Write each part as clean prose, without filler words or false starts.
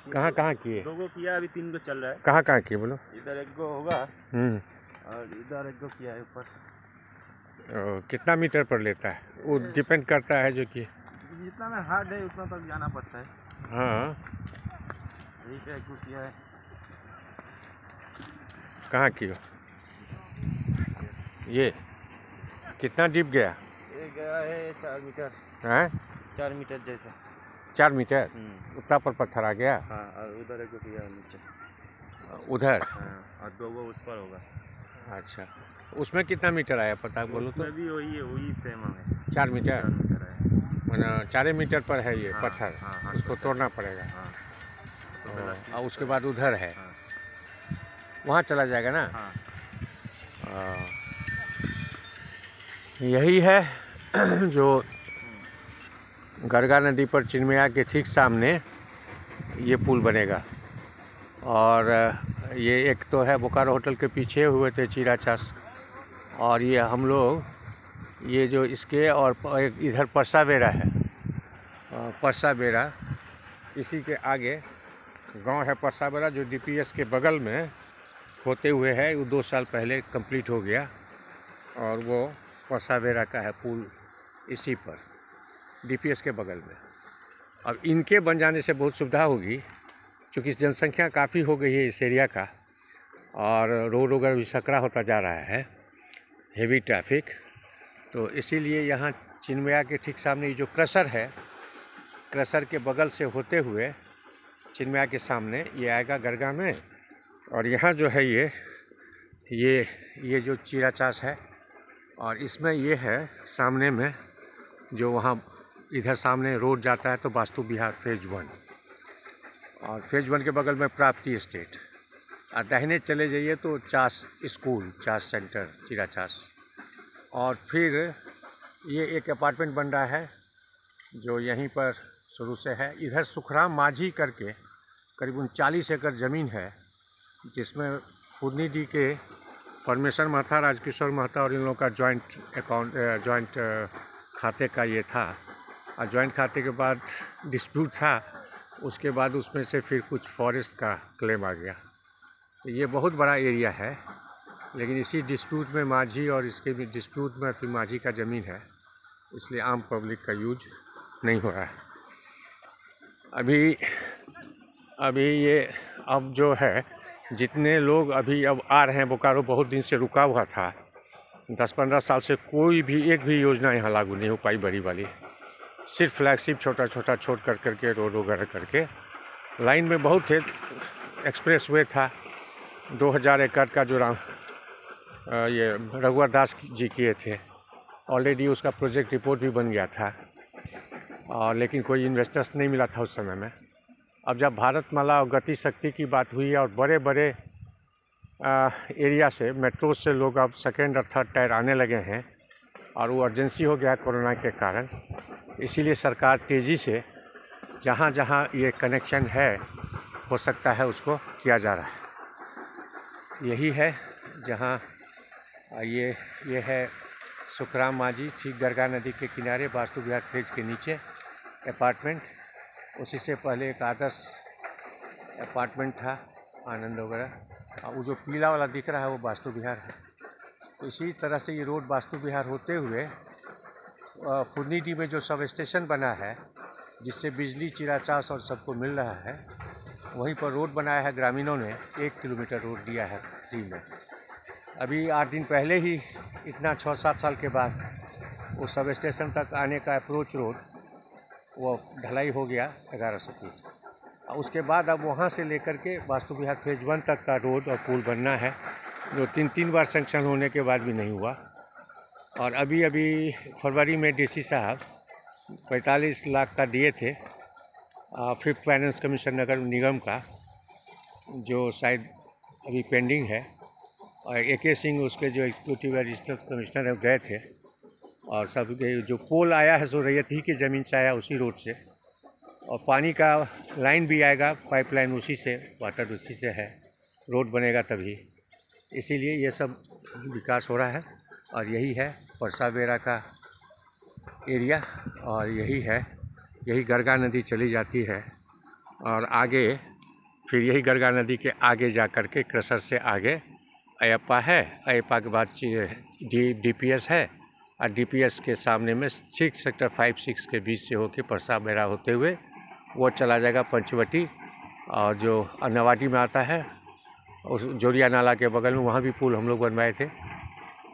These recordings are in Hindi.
कहाँ कहाँ किए? 2 गो किया, अभी 3 गो चल रहा है। कहाँ कहाँ किए बोलो? इधर 1 गो होगा और इधर 1 गो किया है ऊपर। कितना मीटर पर लेता है? वो डिपेंड करता है जो कि जितना में हार्ड है उतना तक जाना पड़ता है। हाँ। ठीक है, 1 गो किया है। कहाँ किए? ये कितना डीप गया? ये गया है 4 मीटर। हैं? 4 मीटर जैसा। 4 मीटर? उतना पर पत्थर आ गया? हाँ, और उधर 1 गो किया है नीचे। उधर? हाँ, और 2 गो उस पर होगा। अच्छा, उसमें कितना मीटर आया पता बोलो तो? उसमें भी वही सेम है। 4 मीटर? 4 मीटर है। मतलब 4 मीटर पर है ये पत्थर। हाँ, उसको तोड़ना पड़ेगा। हाँ। और उसके बाद उधर है, हाँ। वहाँ चला जाएगा ना? हाँ। यही है जो गरगा नदी पर चिन्मया के ठीक सामने ये पुल बनेगा। और ये एक तो है बोकारो होटल के पीछे हुए थे चिराचास, और ये हम लोग ये जो इसके और इधर परसाबेरा है, परसाबेरा इसी के आगे गांव है परसाबेरा, जो डीपीएस के बगल में होते हुए है। वो 2 साल पहले कंप्लीट हो गया और वो परसाबेरा का है पुल इसी पर डीपीएस के बगल में। अब इनके बन जाने से बहुत सुविधा होगी, क्योंकि जनसंख्या काफ़ी हो गई है इस एरिया का, और रोड वगैरह भी सकरा होता जा रहा है, हेवी ट्रैफिक। तो इसीलिए यहाँ चिन्मया के ठीक सामने ये जो क्रशर है, क्रशर के बगल से होते हुए चिन्मया के सामने ये आएगा गरगा में। और यहाँ जो है ये जो चिराचास है, और इसमें ये है सामने में जो वहाँ इधर सामने रोड जाता है तो वास्तु विहार फेज 1, और फेज 1 के बगल में प्राप्ति एस्टेट, और दाहिने चले जाइए तो चास स्कूल, चास सेंटर चिराचास। और फिर ये एक अपार्टमेंट बन रहा है जो यहीं पर शुरू से है। इधर सुखराम माझी करके करीबन 40 एकड़ ज़मीन है, जिसमें फुदनी डी के परमेश्वर महता, राजकिशोर महता और इन लोगों का जॉइंट खाते का ये था। और जॉइंट खाते के बाद डिस्प्यूट था, उसके बाद उसमें से फिर कुछ फॉरेस्ट का क्लेम आ गया। तो ये बहुत बड़ा एरिया है, लेकिन इसी डिस्प्यूट में माझी और इसके भी डिस्प्यूट में फिर माझी का ज़मीन है, इसलिए आम पब्लिक का यूज नहीं हो रहा है अभी ये। अब जो है जितने लोग अभी अब आ रहे हैं, बोकारो बहुत दिन से रुका हुआ था, 10-15 साल से कोई भी एक भी योजना यहाँ लागू नहीं हो पाई बड़ी वाली। सिर्फ फ्लैगशिप छोटा छोटा छोड़ करके रोड वगैरह करके। लाइन में बहुत थे, एक्सप्रेस वे था 2000 एकड़ का जो ये रघुवर दास जी किए थे, ऑलरेडी उसका प्रोजेक्ट रिपोर्ट भी बन गया था, और लेकिन कोई इन्वेस्टर्स नहीं मिला था उस समय में। अब जब भारतमाला और गति शक्ति की बात हुई है और बड़े बड़े एरिया से, मेट्रो से लोग अब 2nd और 3rd टायर आने लगे हैं, और वो अर्जेंसी हो गया कोरोना के कारण, इसीलिए सरकार तेज़ी से जहाँ जहाँ ये कनेक्शन है हो सकता है उसको किया जा रहा है। यही है जहाँ ये है सुखराम माझी, ठीक गरगा नदी के किनारे वास्तु विहार फेज के नीचे अपार्टमेंट। उसी से पहले एक आदर्श अपार्टमेंट था, आनंद वगैरह, और वो जो पीला वाला दिख रहा है वो वास्तु विहार है। तो इसी तरह से ये रोड वास्तु विहार होते हुए फुदनी डी में जो सब स्टेशन बना है, जिससे बिजली चिराचास और सबको मिल रहा है, वहीं पर रोड बनाया है ग्रामीणों ने। 1 किलोमीटर रोड दिया है फ्री में। अभी 8 दिन पहले ही इतना 6-7 साल के बाद वो सब स्टेशन तक आने का अप्रोच रोड वो ढलाई हो गया 1100 फीट। और उसके बाद अब वहाँ से लेकर के वास्तु विहार फेज 1 तक का रोड और पुल बनना है, जो 3 बार सैंक्शन होने के बाद भी नहीं हुआ। और अभी फरवरी में डीसी साहब 45 लाख का दिए थे 5th फाइनेंस कमीशन नगर निगम का, जो शायद अभी पेंडिंग है। और AK सिंह उसके जो एग्जीक्यूटिव एडिशनल कमिश्नर है गए थे, और सब जो पोल आया है सो रैयती की ज़मीन से आया, उसी रोड से, और पानी का लाइन भी आएगा, पाइपलाइन उसी से, वाटर उसी से है, रोड बनेगा तभी। इसीलिए ये सब विकास हो रहा है। और यही है परसाबेरा का एरिया, और यही गरगा नदी चली जाती है, और आगे फिर यही गरगा नदी के आगे जा कर के क्रशर से आगे अयप्पा है, अयप्पा के बाद DPS है, और DPS के सामने में 6 सेक्टर 5-6 के बीच से होके परसा बेड़ा होते हुए वो चला जाएगा पंचवटी, और जो अन्नावाटी में आता है उस जोरिया नाला के बगल में वहाँ भी पुल हम लोग बनवाए थे।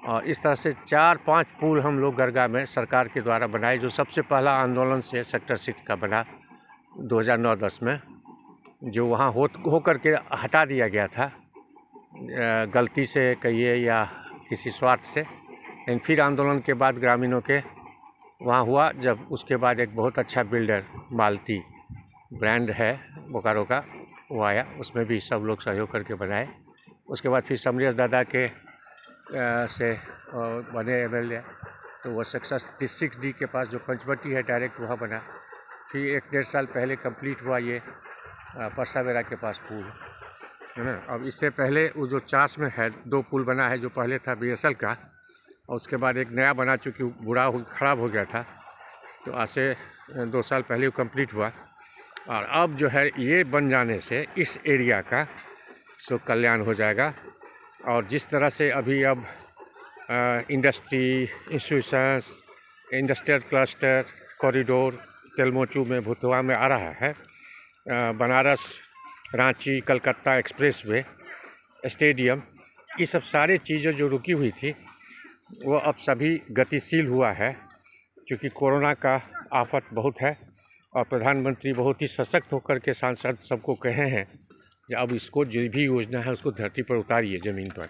और इस तरह से 4-5 पुल हम लोग गरगा में सरकार के द्वारा बनाए, जो सबसे पहला आंदोलन से सेक्टर 6 का बना 2009-10 में, जो वहाँ हो करके हटा दिया गया था, गलती से कहिए या किसी स्वार्थ से। लेकिन फिर आंदोलन के बाद ग्रामीणों के वहाँ हुआ, जब उसके बाद एक बहुत अच्छा बिल्डर मालती ब्रांड है बोकारो का वो आया, उसमें भी सब लोग सहयोग करके बनाए। उसके बाद फिर समरेश दादा के से बने MLA, तो वो सेक्टर 6D के पास जो पंचवटी है डायरेक्ट वहाँ बना। फिर 1-1.5 साल पहले कंप्लीट हुआ ये परसा बेड़ा के पास पुल, है ना। अब इससे पहले वो जो चास में है 2 पुल बना है, जो पहले था BSL का, और उसके बाद एक नया बना, चूँकि ख़राब हो गया था, तो आज से 2 साल पहले वो कंप्लीट हुआ। और अब जो है ये बन जाने से इस एरिया का सो कल्याण हो जाएगा। और जिस तरह से अभी अब industry, institutions, industrial cluster, corridor Telmochu में, भुतवा में आ रहा है, बनारस, रांची, कलकत्ता एक्सप्रेसवे, स्टेडियम, ये सब सारे चीज़ें जो रुकी हुई थी वो अब सभी गतिशील हुआ है, क्योंकि कोरोना का आफत बहुत है। और प्रधानमंत्री बहुत ही सशक्त होकर के सांसद सबको कहे हैं कि अब इसको जो भी योजना है उसको धरती पर उतारिए, ज़मीन पर।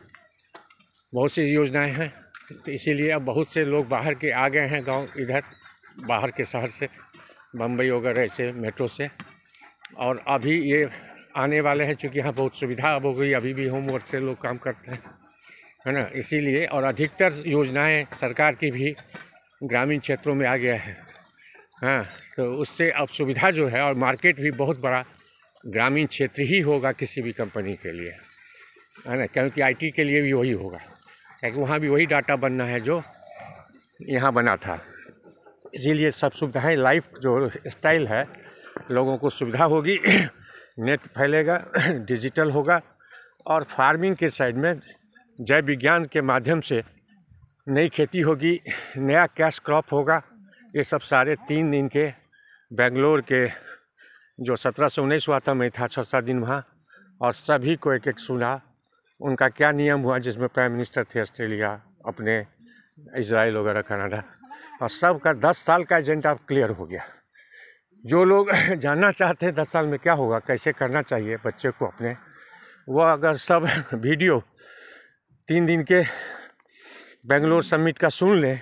बहुत सी योजनाएं हैं, तो इसीलिए अब बहुत से लोग बाहर के आ गए हैं गांव, इधर बाहर के शहर से, बम्बई वगैरह से, मेट्रो से। और अभी ये आने वाले हैं, क्योंकि यहाँ बहुत सुविधा अब हो गई, अभी भी होमवर्क से लोग काम करते हैं, है ना, इसीलिए। और अधिकतर योजनाएं सरकार की भी ग्रामीण क्षेत्रों में आ गया है, हाँ, तो उससे अब सुविधा जो है, और मार्केट भी बहुत बड़ा ग्रामीण क्षेत्र ही होगा किसी भी कंपनी के लिए, है ना, क्योंकि IT के लिए भी वही होगा, क्योंकि वहाँ भी वही डाटा बनना है जो यहाँ बना था। इसीलिए सब सुविधाएं, लाइफ जो स्टाइल है, लोगों को सुविधा होगी, नेट फैलेगा, डिजिटल होगा। और फार्मिंग के साइड में जैव विज्ञान के माध्यम से नई खेती होगी, नया कैश क्रॉप होगा। ये सब सारे 3 दिन के बेंगलोर के जो 17 से 19 हुआ था, मैं था 6-7 दिन वहाँ, और सभी को एक सुना उनका क्या नियम हुआ, जिसमें प्राइम मिनिस्टर थे ऑस्ट्रेलिया, अपने इजराइल वगैरह, कनाडा, और सबका 10 साल का एजेंडा क्लियर हो गया। जो लोग जानना चाहते हैं 10 साल में क्या होगा, कैसे करना चाहिए बच्चे को अपने, वो अगर सब वीडियो 3 दिन के बेंगलोर समिट का सुन लें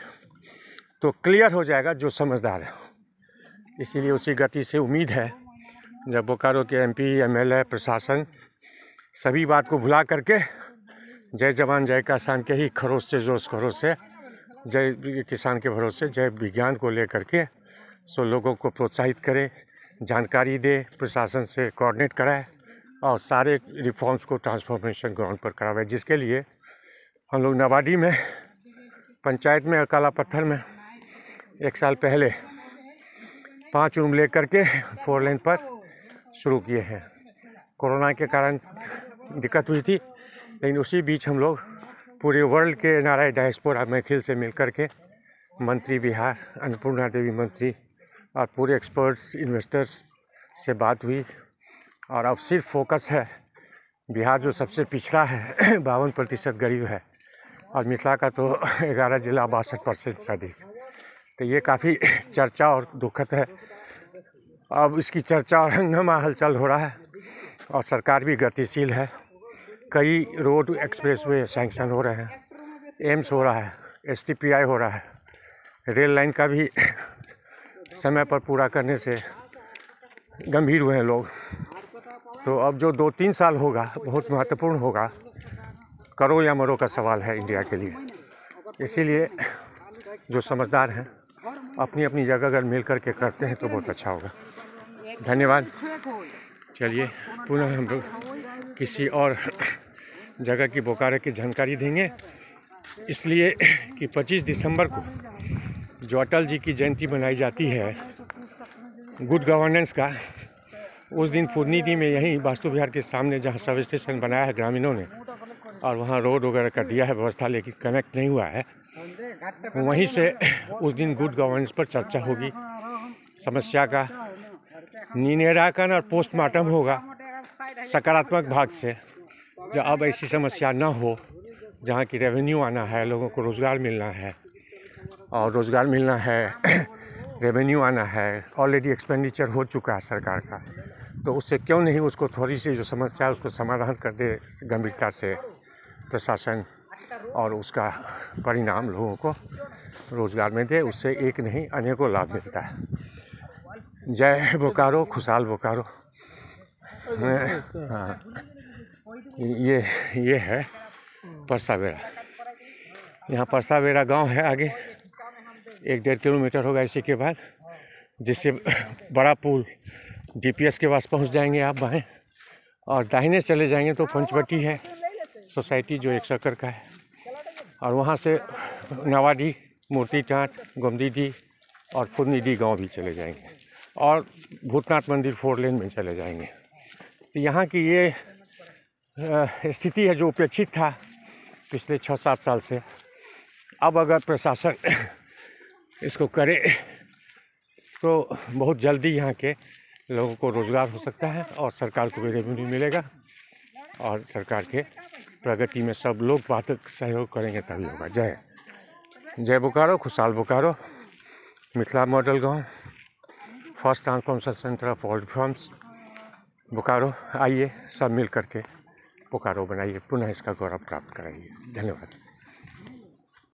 तो क्लियर हो जाएगा, जो समझदार है। इसीलिए उसी गति से उम्मीद है, जब बोकारो के MP, MLA, प्रशासन सभी बात को भुला करके जय जवान जय किसान के ही खरोश से, जोश खरोश से, जय किसान के भरोसे जय विज्ञान को लेकर के सो लोगों को प्रोत्साहित करे, जानकारी दे, प्रशासन से कोऑर्डिनेट कराए, और सारे रिफॉर्म्स को ट्रांसफॉर्मेशन ग्राउंड पर करावे। जिसके लिए हम लोग नवाडी में, पंचायत में और काला पत्थर में 1 साल पहले 5 रूम लेकर के 4 लेन पर शुरू किए हैं। कोरोना के कारण दिक्कत हुई थी, लेकिन उसी बीच हम लोग पूरे वर्ल्ड के NRI डायस्पोरा मैथिल से मिलकर के मंत्री बिहार, अन्नपूर्णा देवी मंत्री, और पूरे एक्सपर्ट्स, इन्वेस्टर्स से बात हुई। और अब सिर्फ फोकस है, बिहार जो सबसे पिछड़ा है 52% गरीब है, और मिथिला का तो 11 जिला 62% से अधिक। तो ये काफ़ी चर्चा और दुखद है। अब इसकी चर्चा और हंगामा हलचल हो रहा है, और सरकार भी गतिशील है। कई रोड एक्सप्रेसवे सैंक्शन हो रहे हैं, एम्स हो रहा है, STPI हो रहा है, रेल लाइन का भी समय पर पूरा करने से गंभीर हुए हैं लोग। तो अब जो 2-3 साल होगा बहुत महत्वपूर्ण होगा, करो या मरो का सवाल है इंडिया के लिए। इसीलिए जो समझदार हैं अपनी अपनी जगह अगर मिल कर के करते हैं तो बहुत अच्छा होगा। धन्यवाद। चलिए पुनः हम लोग किसी और जगह की बोकारो की जानकारी देंगे, इसलिए कि 25 दिसंबर को जो अटल जी की जयंती मनाई जाती है गुड गवर्नेंस का, उस दिन फुदनीडी में यहीं वास्तु विहार के सामने जहाँ सब स्टेशन बनाया है ग्रामीणों ने, और वहाँ रोड वगैरह का दिया है व्यवस्था, लेकिन कनेक्ट नहीं हुआ है, वहीं से उस दिन गुड गवर्नेंस पर चर्चा होगी, समस्या का निराकरण और पोस्टमार्टम होगा सकारात्मक भाग से। जब अब ऐसी समस्या ना हो, जहाँ की रेवेन्यू आना है, लोगों को रोज़गार मिलना है, और रोज़गार मिलना है, रेवेन्यू आना है, ऑलरेडी एक्सपेंडिचर हो चुका है सरकार का, तो उससे क्यों नहीं उसको थोड़ी सी जो समस्या है उसको समाधान कर दे गंभीरता से प्रशासन, और उसका परिणाम लोगों को रोज़गार में दे। उससे एक नहीं अनेकों लाभ मिलता है। जय बोकारो, खुशहाल बोकारो। हाँ, ये है परसावेरा। यहाँ परसावेरा गांव है, आगे 1-1.5 किलोमीटर होगा इसी के बाद, जिससे बड़ा पुल जीपीएस के पास पहुँच जाएंगे आप बाएं, और दाहिने चले जाएंगे तो पंचवटी है सोसाइटी जो 1 सर्कल का है, और वहाँ से नवाडी, मूर्ति टाट, गोमदीडी और फुदनीडी गांव भी चले जाएंगे, और भूतनाथ मंदिर 4 लेन में चले जाएंगे। तो यहाँ की ये स्थिति है जो उपेक्षित था पिछले 6-7 साल से। अब अगर प्रशासन इसको करे तो बहुत जल्दी यहाँ के लोगों को रोज़गार हो सकता है, और सरकार को भी रेवेन्यू मिलेगा, और सरकार के प्रगति में सब लोग बातक सहयोग करेंगे तभी होगा। जय बोकारो, खुशहाल बोकारो। मिथिला मॉडल गांव, first town council centre of old forms Bokaro. आइए सब मिल करके बोकारो बनाइए, पुनः इसका गौरव प्राप्त कराइए। धन्यवाद।